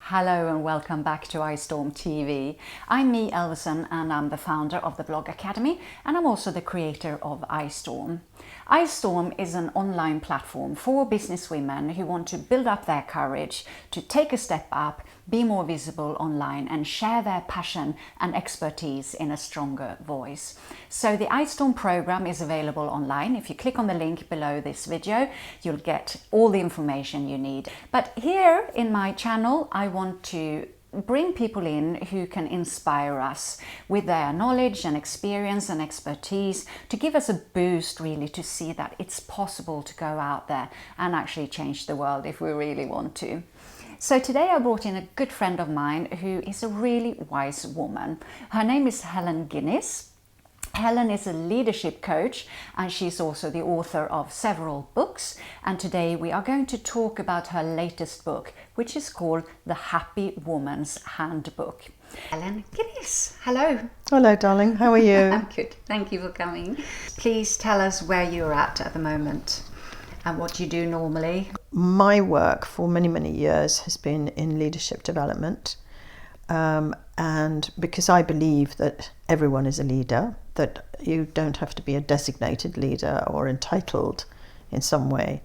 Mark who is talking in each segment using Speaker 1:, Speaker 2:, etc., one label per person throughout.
Speaker 1: Hello and welcome back to iStorm TV. I'm Me Elvison and I'm the founder of the Blog Academy, and I'm also the creator of iStorm. iStorm is an online platform for business women who want to build up their courage, to take a step up, be more visible online and share their passion and expertise in a stronger voice. So the iStorm program is available online. If you click on the link below this video, you'll get all the information you need. But here in my channel, I want to bring people in who can inspire us with their knowledge and experience and expertise to give us a boost, really, to see that it's possible to go out there and actually change the world if we really want to. So today I brought in a good friend of mine who is a really wise woman. Her name is Helen Guiness. Helen is a leadership coach and she's also the author of several books. And today we are going to talk about her latest book, which is called The Happy Woman's Handbook. Helen Guiness, hello.
Speaker 2: Hello, darling. How are you?
Speaker 1: I'm good. Thank you for coming. Please tell us where you're at the moment and what you do normally.
Speaker 2: My work for many, many years has been in leadership development. And because I believe that everyone is a leader, that you don't have to be a designated leader or entitled in some way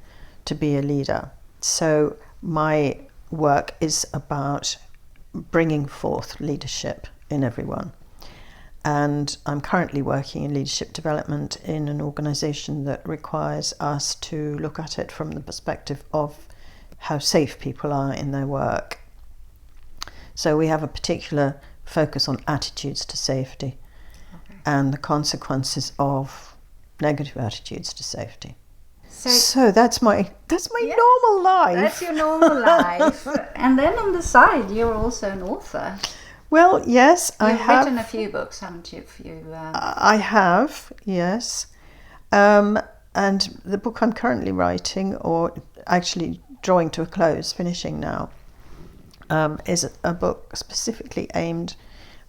Speaker 2: to be a leader. So my work is about bringing forth leadership in everyone. And I'm currently working in leadership development in an organisation that requires us to look at it from the perspective of how safe people are in their work. So we have a particular focus on attitudes to safety and the consequences of negative attitudes to safety. So that's my normal life.
Speaker 1: That's your normal life. And then on the side, you're also an author.
Speaker 2: Well, yes, I have.
Speaker 1: You've written a few books, haven't you?
Speaker 2: I have, yes. And the book I'm currently writing, or actually drawing to a close, finishing now, is a book specifically aimed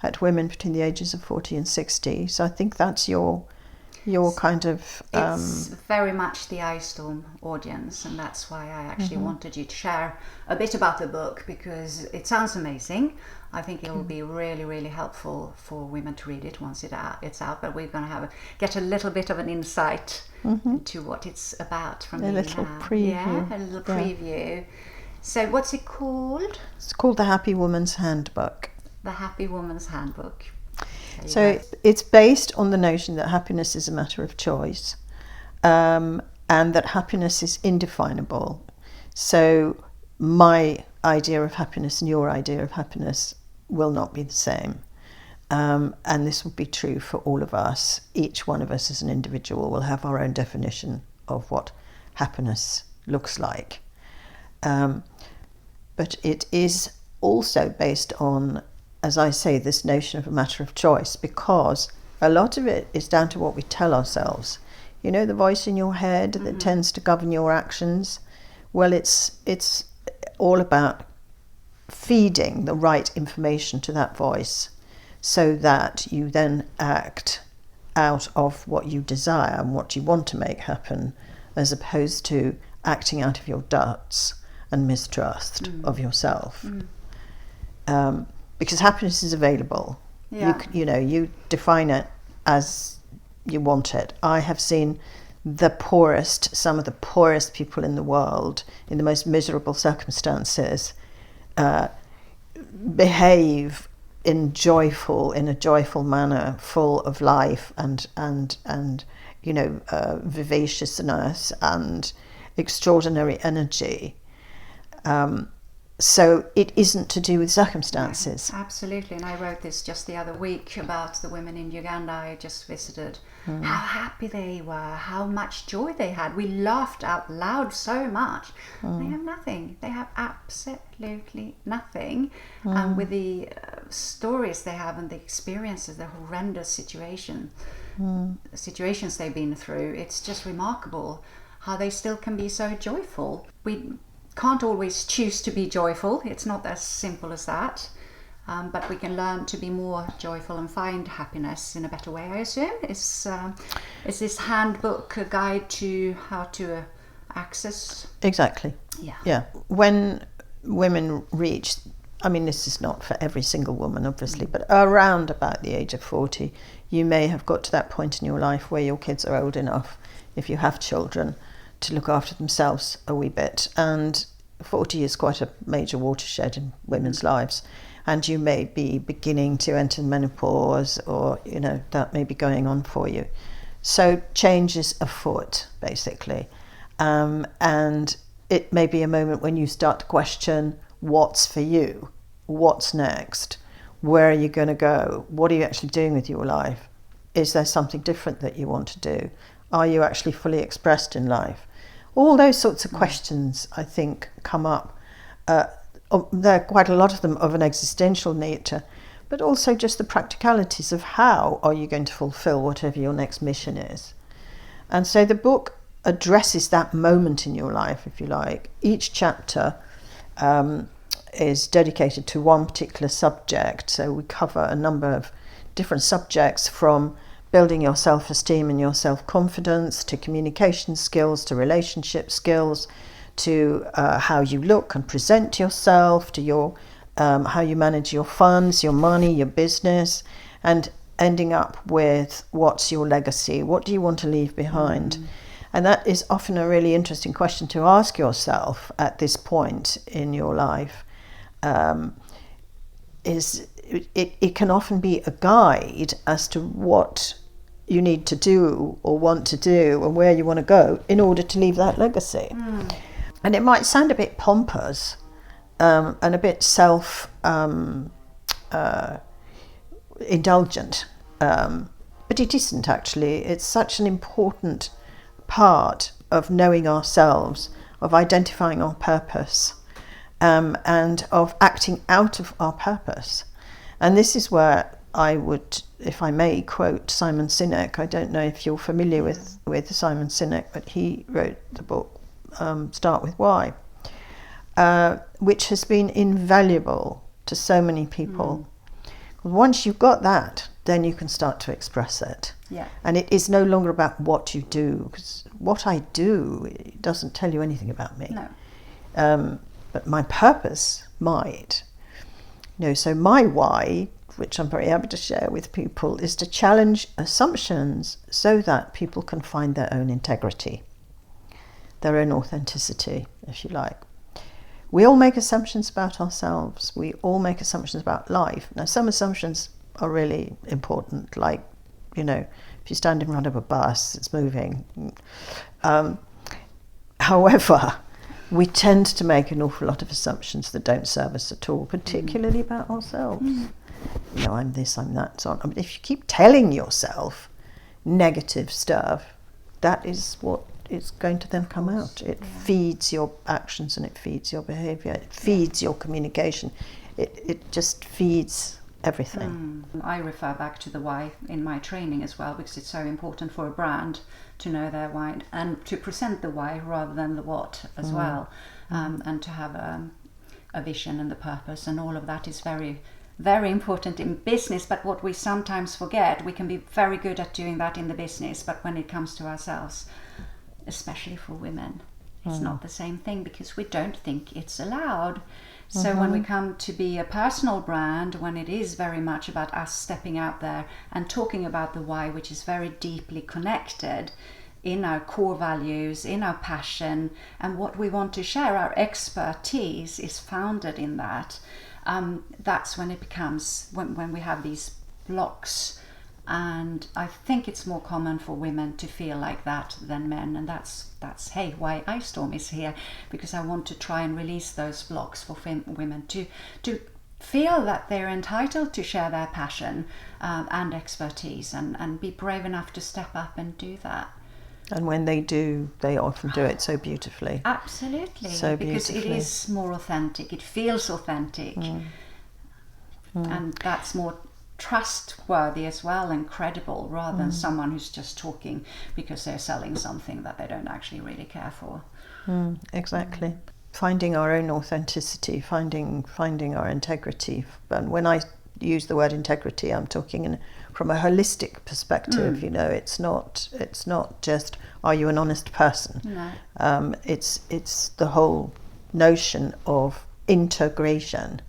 Speaker 2: at women between the ages of 40 and 60. So I think that's your kind of...
Speaker 1: It's very much the iStorm audience, and that's why I actually wanted you to share a bit about the book, because it sounds amazing. I think it will be really, really helpful for women to read it once it's out, but we're going to get a little bit of an insight into what it's about from
Speaker 2: a little preview.
Speaker 1: Yeah, a little preview. So what's it called?
Speaker 2: It's called The Happy Woman's Handbook.
Speaker 1: The Happy Woman's Handbook.
Speaker 2: So it's based on the notion that happiness is a matter of choice, and that happiness is indefinable. So my idea of happiness and your idea of happiness will not be the same. And this will be true for all of us. Each one of us as an individual will have our own definition of what happiness looks like. But it is also based on, as I say, this notion of a matter of choice, because a lot of it is down to what we tell ourselves. You know, the voice in your head that tends to govern your actions. Well, it's all about feeding the right information to that voice so that you then act out of what you desire and what you want to make happen, as opposed to acting out of your doubts and mistrust of yourself. Because happiness is available. Yeah. You define it as you want it. I have seen some of the poorest people in the world, in the most miserable circumstances, behave in a joyful manner, full of life and vivaciousness and extraordinary energy. So it isn't to do with circumstances.
Speaker 1: Yeah, absolutely. And I wrote this just the other week about the women in Uganda I just visited. How happy they were, how much joy they had. We laughed out loud so much. They have nothing. They have absolutely nothing. And with the stories they have and the experiences, the horrendous situations they've been through, it's just remarkable how they still can be so joyful. We can't always choose to be joyful. It's not as simple as that. But we can learn to be more joyful and find happiness in a better way, I assume. Is this handbook a guide to how to access?
Speaker 2: Exactly. Yeah. When women reach I mean, this is not for every single woman, obviously, but around about the age of 40, you may have got to that point in your life where your kids are old enough, if you have children, to look after themselves a wee bit. And 40 is quite a major watershed in women's lives. And you may be beginning to enter menopause, or, you know, that may be going on for you. So change is afoot, basically. And it may be a moment when you start to question what's for you, what's next, where are you going to go, what are you actually doing with your life? Is there something different that you want to do? Are you actually fully expressed in life? All those sorts of questions, I think, come up. There are quite a lot of them of an existential nature, but also just the practicalities of how are you going to fulfill whatever your next mission is. And so the book addresses that moment in your life, if you like. Each chapter is dedicated to one particular subject. So we cover a number of different subjects, from building your self-esteem and your self-confidence, to communication skills, to relationship skills, to how you look and present yourself, to your how you manage your funds, your money, your business, and ending up with what's your legacy, what do you want to leave behind? And that is often a really interesting question to ask yourself at this point in your life. It can often be a guide as to what you need to do or want to do and where you want to go in order to leave that legacy. And it might sound a bit pompous and a bit self-indulgent, but it isn't actually. It's such an important part of knowing ourselves, of identifying our purpose, and of acting out of our purpose. And this is where I would, if I may, quote Simon Sinek. I don't know if you're familiar with Simon Sinek, but he wrote the book Start With Why, which has been invaluable to so many people. Once you've got that, then you can start to express it.
Speaker 1: Yeah.
Speaker 2: And it is no longer about what you do, because what I do, it doesn't tell you anything about me.
Speaker 1: No.
Speaker 2: But my purpose might. You know, so my why, which I'm very happy to share with people, is to challenge assumptions so that people can find their own integrity, their own authenticity, if you like. We all make assumptions about ourselves. We all make assumptions about life. Now, some assumptions are really important, like, you know, if you stand in front of a bus, it's moving. However, we tend to make an awful lot of assumptions that don't serve us at all, particularly about ourselves. You know, I'm this, I'm that, so on. I mean, if you keep telling yourself negative stuff, that is what is going to then come out. It feeds your actions and it feeds your behaviour. It feeds your communication. It just feeds everything.
Speaker 1: I refer back to the why in my training as well, because it's so important for a brand to know their why and to present the why rather than the what as well, and to have a vision and the purpose, and all of that is very, very important in business. But what we sometimes forget, we can be very good at doing that in the business, but when it comes to ourselves, especially for women, it's not the same thing, because we don't think it's allowed. So when we come to be a personal brand, when it is very much about us stepping out there and talking about the why, which is very deeply connected in our core values, in our passion, and what we want to share, our expertise is founded in that. That's when it becomes, when we have these blocks. And I think it's more common for women to feel like that than men, and that's hey, why iStorm is here, because I want to try and release those blocks for women to feel that they're entitled to share their passion and expertise, and be brave enough to step up and do that.
Speaker 2: And when they do, they often do it so beautifully.
Speaker 1: Absolutely,
Speaker 2: so
Speaker 1: because
Speaker 2: beautifully.
Speaker 1: it is more authentic, it feels authentic, and that's more trustworthy as well and credible, rather than someone who's just talking because they're selling something that they don't actually really care for.
Speaker 2: Exactly. Finding our own authenticity, finding our integrity. And when I use the word integrity, I'm talking from a holistic perspective. You know, it's not just, are you an honest person?
Speaker 1: No.
Speaker 2: It's the whole notion of integration.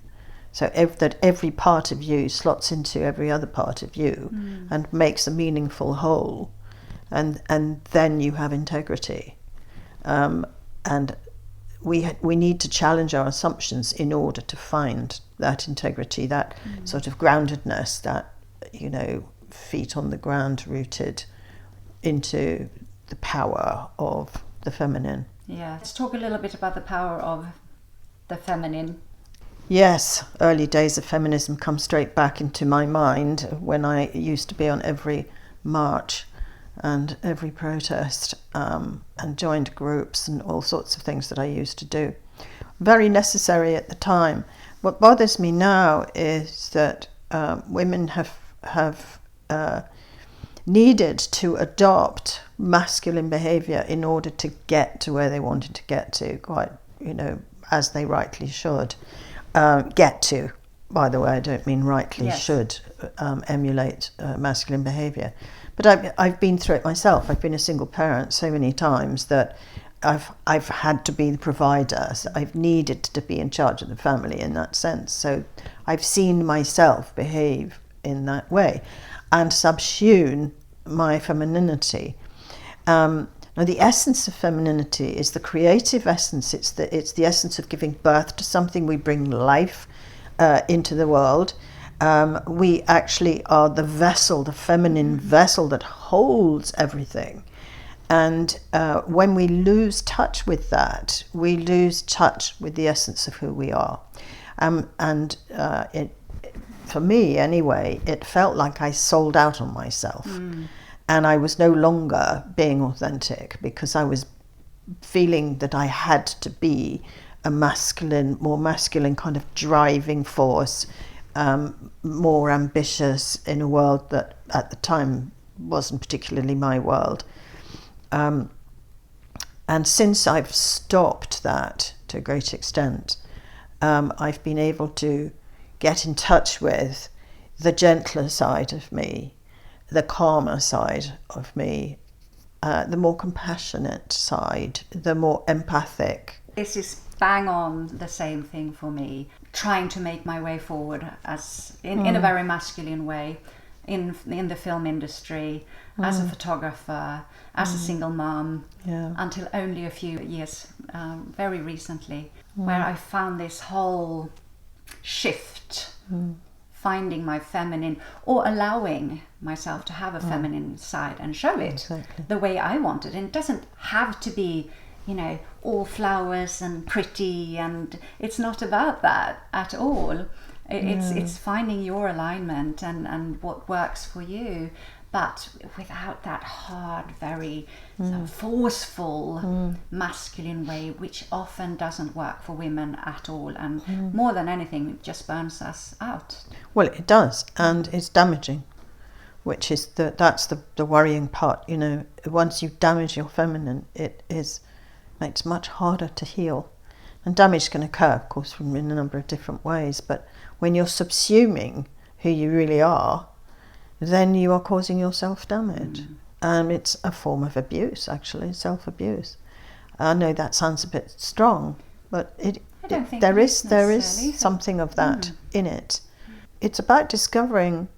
Speaker 2: So that every part of you slots into every other part of you and makes a meaningful whole, and then you have integrity. And we need to challenge our assumptions in order to find that integrity, that sort of groundedness, that, you know, feet on the ground, rooted into the power of the feminine.
Speaker 1: Yeah, let's talk a little bit about the power of the feminine.
Speaker 2: Yes, early days of feminism come straight back into my mind when I used to be on every march and every protest, and joined groups and all sorts of things that I used to do. Very necessary at the time. What bothers me now is that women have needed to adopt masculine behaviour in order to get to where they wanted to get to, quite, you know, as they rightly should. Get to, by the way, I don't mean rightly should emulate masculine behaviour. But I've been through it myself. I've been a single parent so many times that I've had to be the provider. So I've needed to be in charge of the family in that sense. So I've seen myself behave in that way and subsume my femininity. Now, the essence of femininity is the creative essence. It's the essence of giving birth to something. We bring life into the world. We actually are the vessel, the feminine vessel that holds everything. And when we lose touch with that, we lose touch with the essence of who we are. For me, anyway, it felt like I sold out on myself. And I was no longer being authentic because I was feeling that I had to be a more masculine kind of driving force, more ambitious in a world that at the time wasn't particularly my world. And since I've stopped that to a great extent, I've been able to get in touch with the gentler side of me, the calmer side of me, the more compassionate side, the more empathic.
Speaker 1: This is bang on the same thing for me. Trying to make my way forward as in a very masculine way, in the film industry, as a photographer, as a single mom, until only a few years, very recently, where I found this whole shift. Finding my feminine, or allowing myself to have a feminine side and show it the way I want it. And it doesn't have to be, you know, all flowers and pretty, and it's not about that at all. It's finding your alignment and what works for you, but without that hard, very sort of forceful masculine way, which often doesn't work for women at all, and more than anything, it just burns us out.
Speaker 2: Well, it does, and it's damaging, which is that's the worrying part. You know, once you damage your feminine, it's much harder to heal, and damage can occur, of course, in a number of different ways. But when you're subsuming who you really are, then you are causing yourself damage. It's a form of abuse, actually, self-abuse. I know that sounds a bit strong, but there is something of that in it. It's about discovering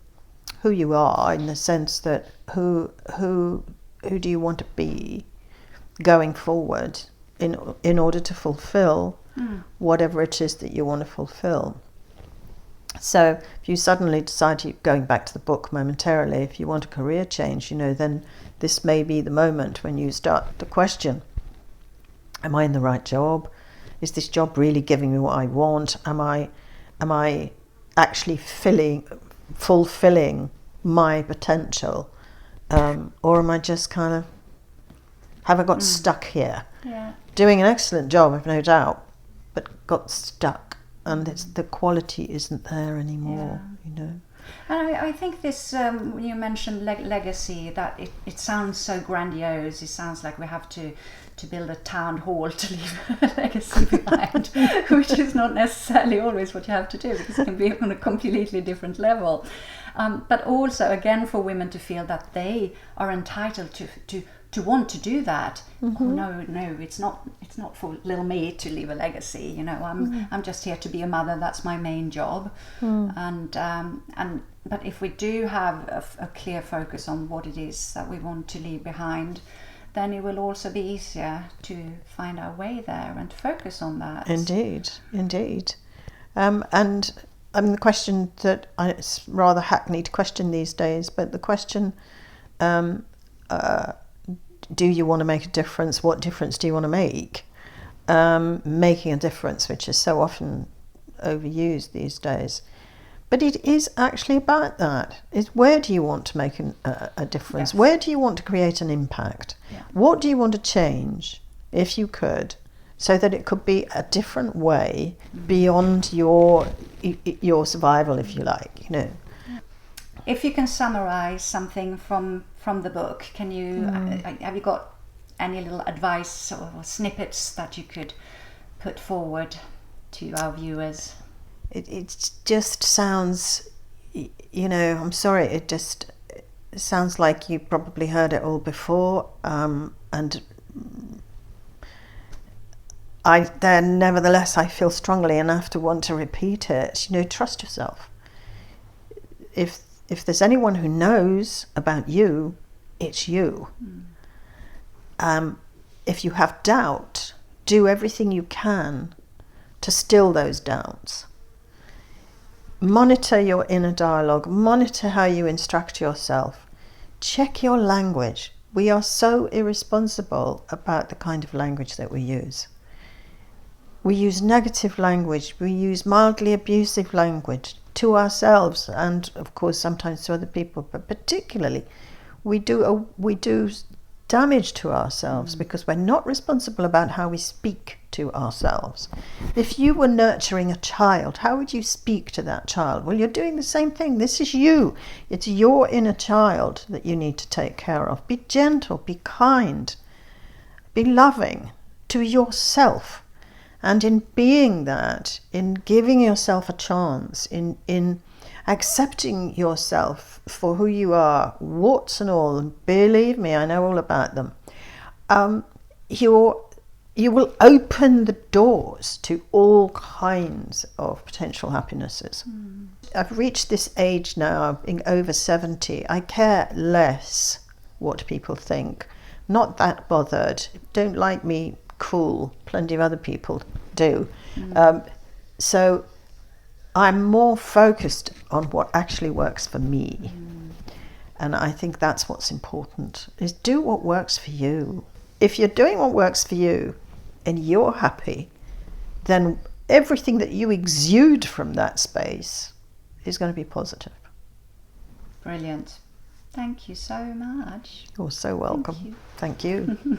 Speaker 2: who you are, in the sense that who do you want to be going forward in order to fulfill whatever it is that you want to fulfill. So if you suddenly decide, going back to the book momentarily, if you want a career change, you know, then this may be the moment when you start to question, am I in the right job? Is this job really giving me what I want? Am I actually fulfilling my potential? Or am I just have I got stuck here?
Speaker 1: Yeah.
Speaker 2: Doing an excellent job, I've no doubt, but got stuck. And the quality isn't there anymore, you know.
Speaker 1: And I think this, you mentioned legacy, that it sounds so grandiose. It sounds like we have to to build a town hall to leave a legacy behind, which is not necessarily always what you have to do, because it can be on a completely different level. But also, again, for women to feel that they are entitled to want to do that. Oh, no, it's not for little me to leave a legacy. You know, I'm just here to be a mother. That's my main job. But if we do have a clear focus on what it is that we want to leave behind, then it will also be easier to find our way there and focus on that.
Speaker 2: Indeed. And I mean, the question that it's rather hackneyed question these days, but the question, do you want to make a difference? What difference do you want to make? Making a difference, which is so often overused these days. But it is actually about that. It's where do you want to make a difference? Yes. Where do you want to create an impact? Yeah. What do you want to change, if you could, so that it could be a different way beyond your survival, if you like, you know?
Speaker 1: If you can summarize something from the book, can you have you got any little advice or snippets that you could put forward to our viewers?
Speaker 2: It just sounds, you know, I'm sorry, it just sounds like you probably heard it all before, and nevertheless I feel strongly enough to want to repeat it. You know, trust yourself. If there's anyone who knows about you, it's you. If you have doubt, do everything you can to still those doubts. Monitor your inner dialogue, monitor how you instruct yourself. Check your language. We are so irresponsible about the kind of language that we use. We use negative language, we use mildly abusive language to ourselves and of course sometimes to other people, but particularly we do damage to ourselves because we're not responsible about how we speak to ourselves. If you were nurturing a child, how would you speak to that child? Well, you're doing the same thing. This is you. It's your inner child that you need to take care of. Be gentle, be kind, be loving to yourself. And in being that, in giving yourself a chance, in accepting yourself for who you are, warts and all, and believe me, I know all about them, you will open the doors to all kinds of potential happinesses. I've reached this age now, being over 70, I care less what people think. Not that bothered. Don't like me, cool. Plenty of other people do. So I'm more focused on what actually works for me. And I think that's what's important, is do what works for you. If you're doing what works for you and you're happy, then everything that you exude from that space is going to be positive.
Speaker 1: Brilliant. Thank you so much.
Speaker 2: You're so welcome.
Speaker 1: Thank you.
Speaker 2: Thank you.